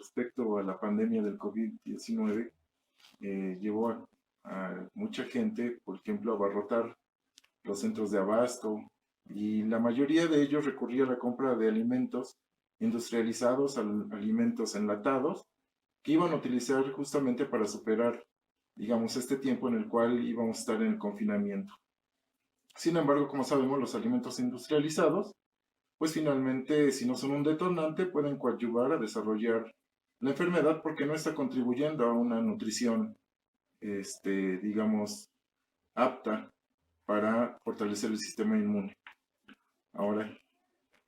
respecto a la pandemia del COVID-19 llevó a mucha gente, por ejemplo, a abarrotar los centros de abasto y la mayoría de ellos recurría a la compra de alimentos industrializados, alimentos enlatados, que iban a utilizar justamente para superar, digamos, este tiempo en el cual íbamos a estar en el confinamiento. Sin embargo, como sabemos, los alimentos industrializados, pues finalmente, si no son un detonante, pueden coadyuvar a desarrollar la enfermedad porque no está contribuyendo a una nutrición, digamos, apta para fortalecer el sistema inmune. Ahora,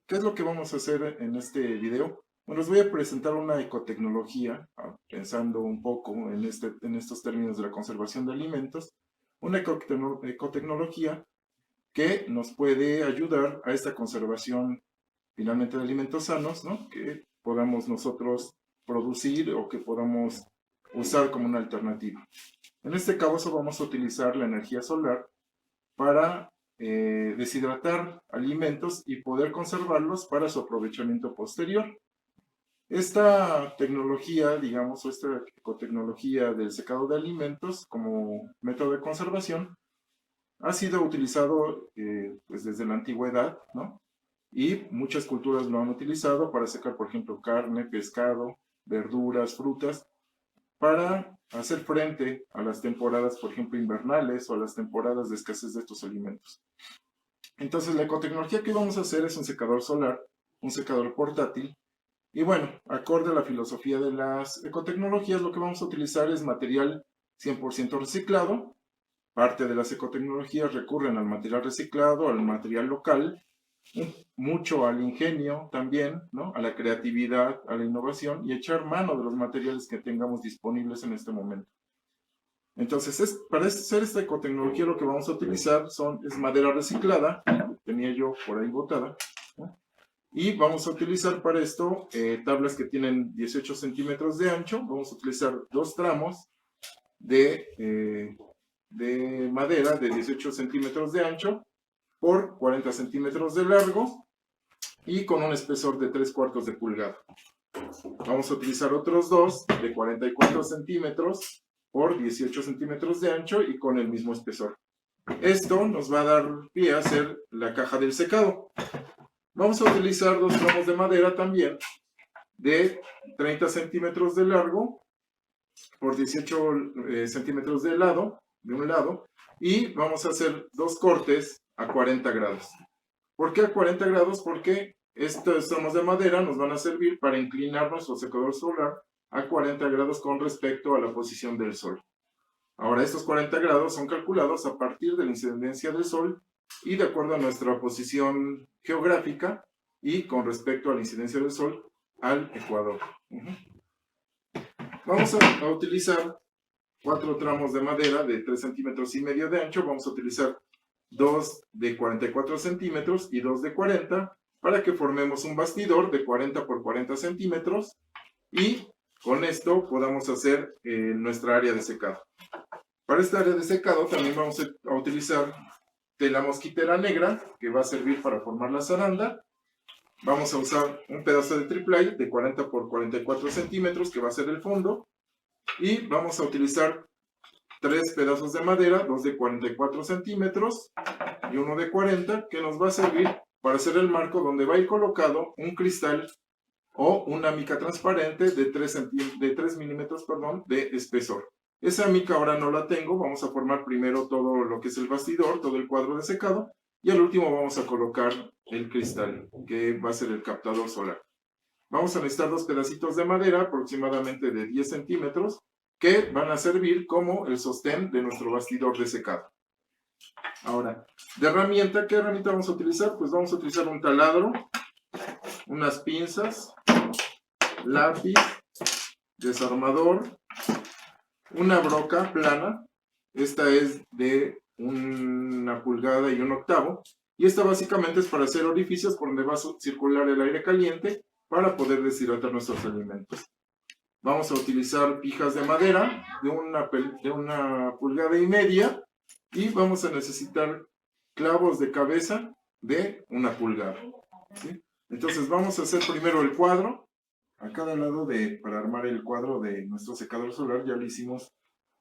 ¿qué es lo que vamos a hacer en este video? Bueno, les voy a presentar una ecotecnología, pensando un poco en estos términos de la conservación de alimentos, una ecotecnología que nos puede ayudar a esta conservación finalmente de alimentos sanos, ¿no? Que podamos nosotros producir o que podamos usar como una alternativa. En este caso vamos a utilizar la energía solar para deshidratar alimentos y poder conservarlos para su aprovechamiento posterior. Esta tecnología, digamos, o esta ecotecnología del secado de alimentos como método de conservación ha sido utilizado pues desde la antigüedad, ¿no? Y muchas culturas lo han utilizado para secar, por ejemplo, carne, pescado, verduras, frutas, para hacer frente a las temporadas, por ejemplo, invernales o a las temporadas de escasez de estos alimentos. Entonces, la ecotecnología que vamos a hacer es un secador solar, un secador portátil, y bueno, acorde a la filosofía de las ecotecnologías, lo que vamos a utilizar es material 100% reciclado. Parte de las ecotecnologías recurren al material reciclado, al material local, mucho al ingenio también, ¿no? A la creatividad, a la innovación y echar mano de los materiales que tengamos disponibles en este momento. Entonces, para hacer esta ecotecnología lo que vamos a utilizar es madera reciclada, tenía yo por ahí botada, ¿no? Y vamos a utilizar para esto tablas que tienen 18 centímetros de ancho, vamos a utilizar dos tramos de madera de 18 centímetros de ancho por 40 centímetros de largo y con un espesor de 3/4 de pulgada. Vamos a utilizar otros dos de 44 centímetros por 18 centímetros de ancho y con el mismo espesor. Esto nos va a dar pie a hacer la caja del secado. Vamos a utilizar dos tramos de madera también de 30 centímetros de largo por 18 centímetros de un lado, y vamos a hacer dos cortes a 40 grados. ¿Por qué a 40 grados? Porque estos tramos de madera nos van a servir para inclinar nuestro secador solar a 40 grados con respecto a la posición del sol. Ahora, estos 40 grados son calculados a partir de la incidencia del sol y de acuerdo a nuestra posición geográfica y con respecto a la incidencia del sol al ecuador. Vamos a utilizar 4 tramos de madera de 3,5 centímetros de ancho. Vamos a utilizar 2 de 44 centímetros y 2 de 40 para que formemos un bastidor de 40 por 40 centímetros y con esto podamos hacer nuestra área de secado. Para esta área de secado también vamos a utilizar tela mosquitera negra que va a servir para formar la zaranda. Vamos a usar un pedazo de triplay de 40 por 44 centímetros que va a ser el fondo y vamos a utilizar 3 pedazos de madera, 2 de 44 centímetros y uno de 40 que nos va a servir para hacer el marco donde va a ir colocado un cristal o una mica transparente de 3 milímetros de espesor. Esa mica ahora no la tengo, vamos a formar primero todo lo que es el bastidor, todo el cuadro de secado y al último vamos a colocar el cristal que va a ser el captador solar. Vamos a necesitar 2 pedacitos de madera aproximadamente de 10 centímetros que van a servir como el sostén de nuestro bastidor de secado. Ahora, de herramienta, ¿qué herramienta vamos a utilizar? Pues vamos a utilizar un taladro, unas pinzas, lápiz, desarmador, una broca plana, esta es de 1 pulgada y 1/8, y esta básicamente es para hacer orificios por donde va a circular el aire caliente para poder deshidratar nuestros alimentos. Vamos a utilizar pijas de madera de 1,5 pulgadas y vamos a necesitar clavos de cabeza de 1 pulgada. ¿Sí? Entonces vamos a hacer primero el cuadro A cada lado para armar el cuadro de nuestro secador solar ya le hicimos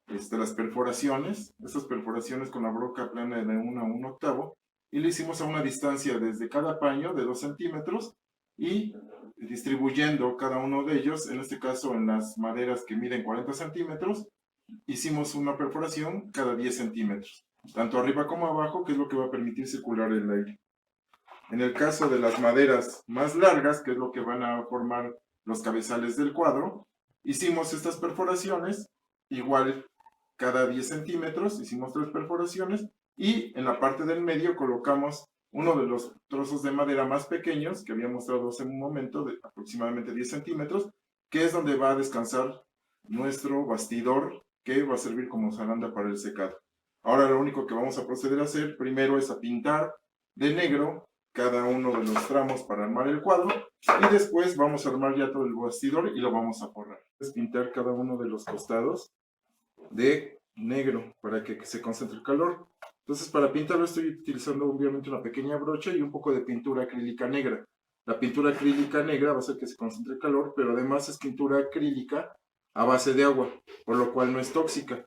las perforaciones, estas perforaciones con la broca plana de 1 a 1/8, y le hicimos a una distancia desde cada paño de 2 centímetros y distribuyendo cada uno de ellos, en este caso en las maderas que miden 40 centímetros, hicimos una perforación cada 10 centímetros, tanto arriba como abajo, que es lo que va a permitir circular el aire. En el caso de las maderas más largas, que es lo que van a formar los cabezales del cuadro, hicimos estas perforaciones, igual cada 10 centímetros, hicimos 3 perforaciones, y en la parte del medio colocamos uno de los trozos de madera más pequeños, que había mostrado hace un momento, de aproximadamente 10 centímetros, que es donde va a descansar nuestro bastidor, que va a servir como zaranda para el secado. Ahora lo único que vamos a proceder a hacer primero es a pintar de negro cada uno de los tramos para armar el cuadro, y después vamos a armar ya todo el bastidor y lo vamos a forrar. Es pintar cada uno de los costados de negro para que se concentre el calor. Entonces, para pintarlo estoy utilizando obviamente una pequeña brocha y un poco de pintura acrílica negra. La pintura acrílica negra va a hacer que se concentre el calor, pero además es pintura acrílica a base de agua, por lo cual no es tóxica.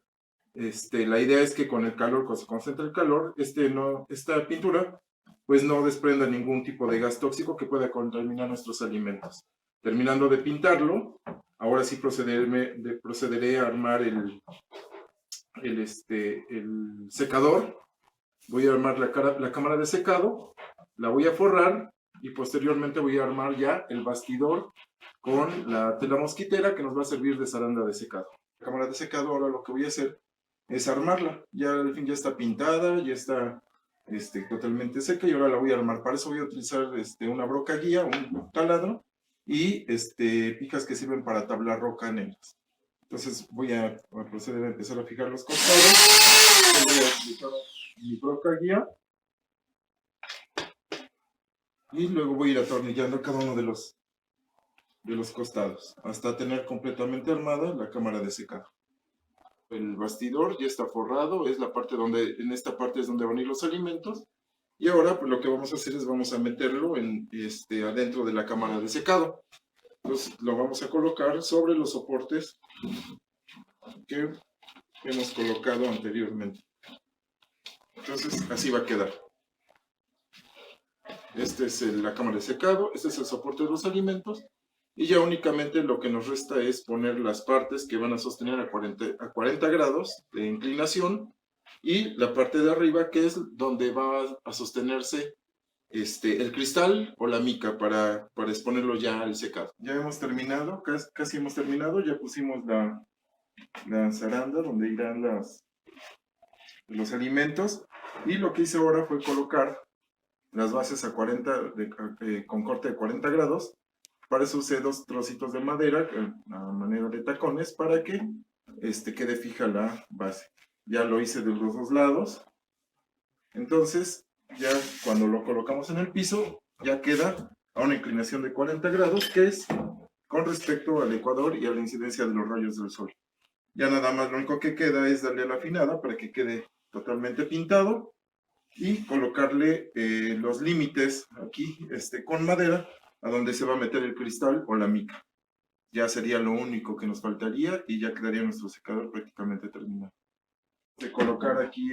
La idea es que con el calor, cuando se concentre el calor, esta pintura pues no desprenda ningún tipo de gas tóxico que pueda contaminar nuestros alimentos. Terminando de pintarlo, ahora sí procederé a armar el secador. Voy a armar la cámara de secado, la voy a forrar y posteriormente voy a armar ya el bastidor con la tela mosquitera que nos va a servir de zaranda de secado. La cámara de secado, ahora lo que voy a hacer es armarla. Ya al fin ya está pintada, ya está totalmente seca, y ahora la voy a armar. Para eso voy a utilizar una broca guía, un taladro, y pijas que sirven para tablar roca negras. Entonces voy a proceder a empezar a fijar los costados. Voy a utilizar mi broca guía y luego voy a ir atornillando cada uno de los costados hasta tener completamente armada la cámara de secado. El bastidor ya está forrado, es la parte en esta parte es donde van a ir los alimentos, y ahora pues, lo que vamos a hacer es vamos a meterlo adentro de la cámara de secado. Entonces lo vamos a colocar sobre los soportes que hemos colocado anteriormente. Entonces así va a quedar. Esta es la cámara de secado, este es el soporte de los alimentos, y ya únicamente lo que nos resta es poner las partes que van a sostener a 40 grados de inclinación, y la parte de arriba que es donde va a sostenerse el cristal o la mica para exponerlo ya al secado. Ya hemos terminado, casi hemos terminado, ya pusimos la zaranda donde irán los alimentos, y lo que hice ahora fue colocar las bases con corte de 40 grados. Para eso usé 2 trocitos de madera a manera de tacones para que quede fija la base. Ya lo hice de los 2 lados. Entonces, ya cuando lo colocamos en el piso, ya queda a una inclinación de 40 grados, que es con respecto al ecuador y a la incidencia de los rayos del sol. Ya nada más lo único que queda es darle a la afinada para que quede totalmente pintado y colocarle los límites aquí con madera a donde se va a meter el cristal o la mica. Ya sería lo único que nos faltaría y ya quedaría nuestro secador prácticamente terminado. De colocar aquí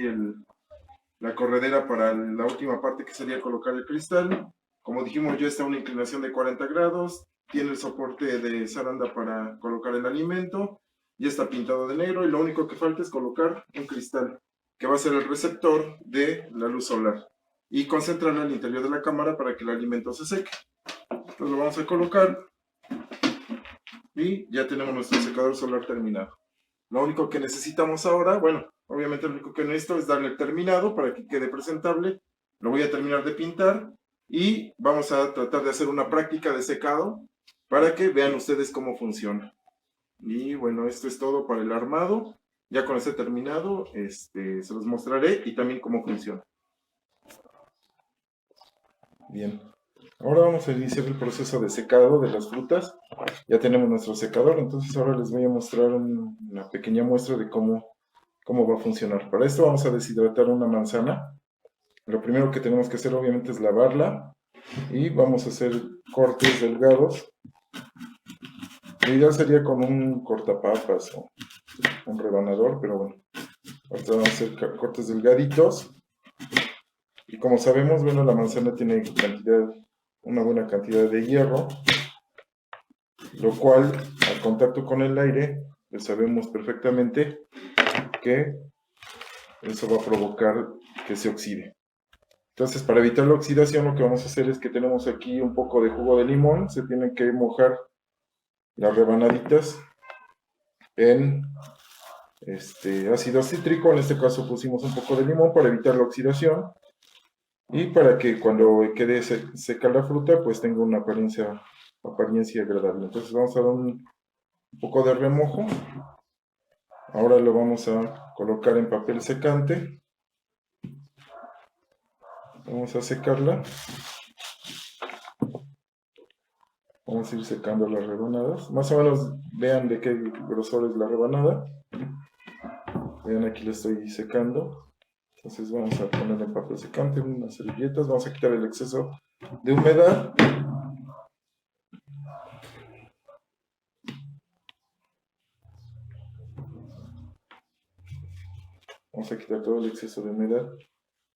la corredera para la última parte, que sería colocar el cristal. Como dijimos, ya está a una inclinación de 40 grados, tiene el soporte de zaranda para colocar el alimento, ya está pintado de negro, y lo único que falta es colocar un cristal que va a ser el receptor de la luz solar y concentrarla al interior de la cámara para que el alimento se seque. Entonces lo vamos a colocar y ya tenemos nuestro secador solar terminado. Lo único que necesitamos ahora, bueno, obviamente lo único que necesito es darle el terminado para que quede presentable. Lo voy a terminar de pintar y vamos a tratar de hacer una práctica de secado para que vean ustedes cómo funciona. Y bueno, esto es todo para el armado. Ya con este terminado, se los mostraré y también cómo funciona. Bien, ahora vamos a iniciar el proceso de secado de las frutas. Ya tenemos nuestro secador, entonces ahora les voy a mostrar una pequeña muestra de cómo va a funcionar. Para esto vamos a deshidratar una manzana. Lo primero que tenemos que hacer obviamente es lavarla y vamos a hacer cortes delgados La idea sería con un cortapapas o un rebanador, pero bueno, ahorita vamos a hacer cortes delgaditos. Y como sabemos, bueno, la manzana tiene una buena cantidad de hierro, lo cual al contacto con el aire, pues sabemos perfectamente que eso va a provocar que se oxide. Entonces, para evitar la oxidación, lo que vamos a hacer es que tenemos aquí un poco de jugo de limón, se tienen que mojar las rebanaditas en ácido cítrico. En este caso pusimos un poco de limón para evitar la oxidación y para que cuando quede seca la fruta, pues tenga una apariencia agradable. Entonces vamos a dar un poco de remojo. Ahora lo vamos a colocar en papel secante. Vamos a secarla. Vamos a ir secando las rebanadas. Más o menos vean de qué grosor es la rebanada. Vean, aquí la estoy secando. Entonces vamos a poner en papel secante unas servilletas. Vamos a quitar el exceso de humedad. Vamos a quitar todo el exceso de humedad.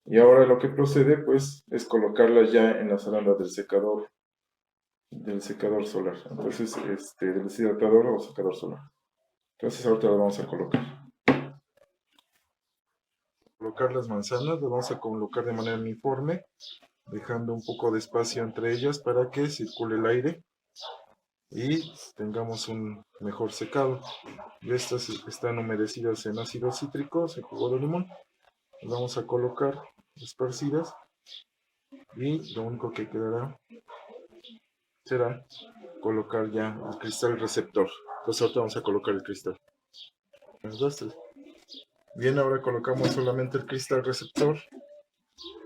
Y ahora lo que procede, pues, es colocarla ya en las arandas del secador solar. Entonces, del deshidratador o secador solar. Entonces ahorita la vamos a colocar las manzanas, las vamos a colocar de manera uniforme, dejando un poco de espacio entre ellas para que circule el aire y tengamos un mejor secado. Y estas están humedecidas en ácido cítrico, en jugo de limón. Las vamos a colocar esparcidas y lo único que quedará será colocar ya el cristal receptor. Entonces ahorita vamos a colocar el cristal. Bien, ahora colocamos solamente el cristal receptor.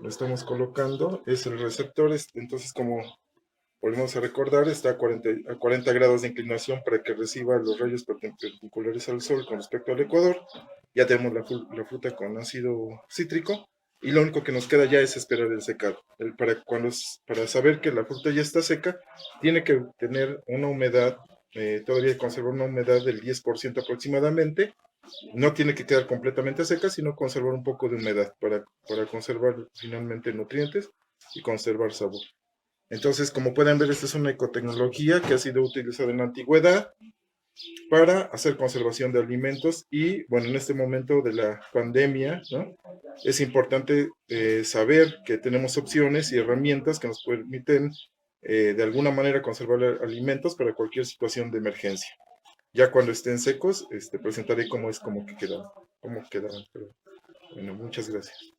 Lo estamos colocando, es el receptor, entonces como volvemos a recordar, está a 40 grados de inclinación para que reciba los rayos perpendiculares al sol con respecto al ecuador. Ya tenemos la fruta con ácido cítrico y lo único que nos queda ya es esperar el secado. Para saber que la fruta ya está seca, tiene que tener una humedad, todavía conservar una humedad del 10% aproximadamente. No tiene que quedar completamente seca, sino conservar un poco de humedad para conservar finalmente nutrientes y conservar sabor. Entonces, como pueden ver, esta es una ecotecnología que ha sido utilizada en la antigüedad para hacer conservación de alimentos y, bueno, en este momento de la pandemia, ¿no? Es importante saber que tenemos opciones y herramientas que nos permiten de alguna manera conservar alimentos para cualquier situación de emergencia. Ya cuando estén secos, presentaré cómo quedarán. Pero, bueno, muchas gracias.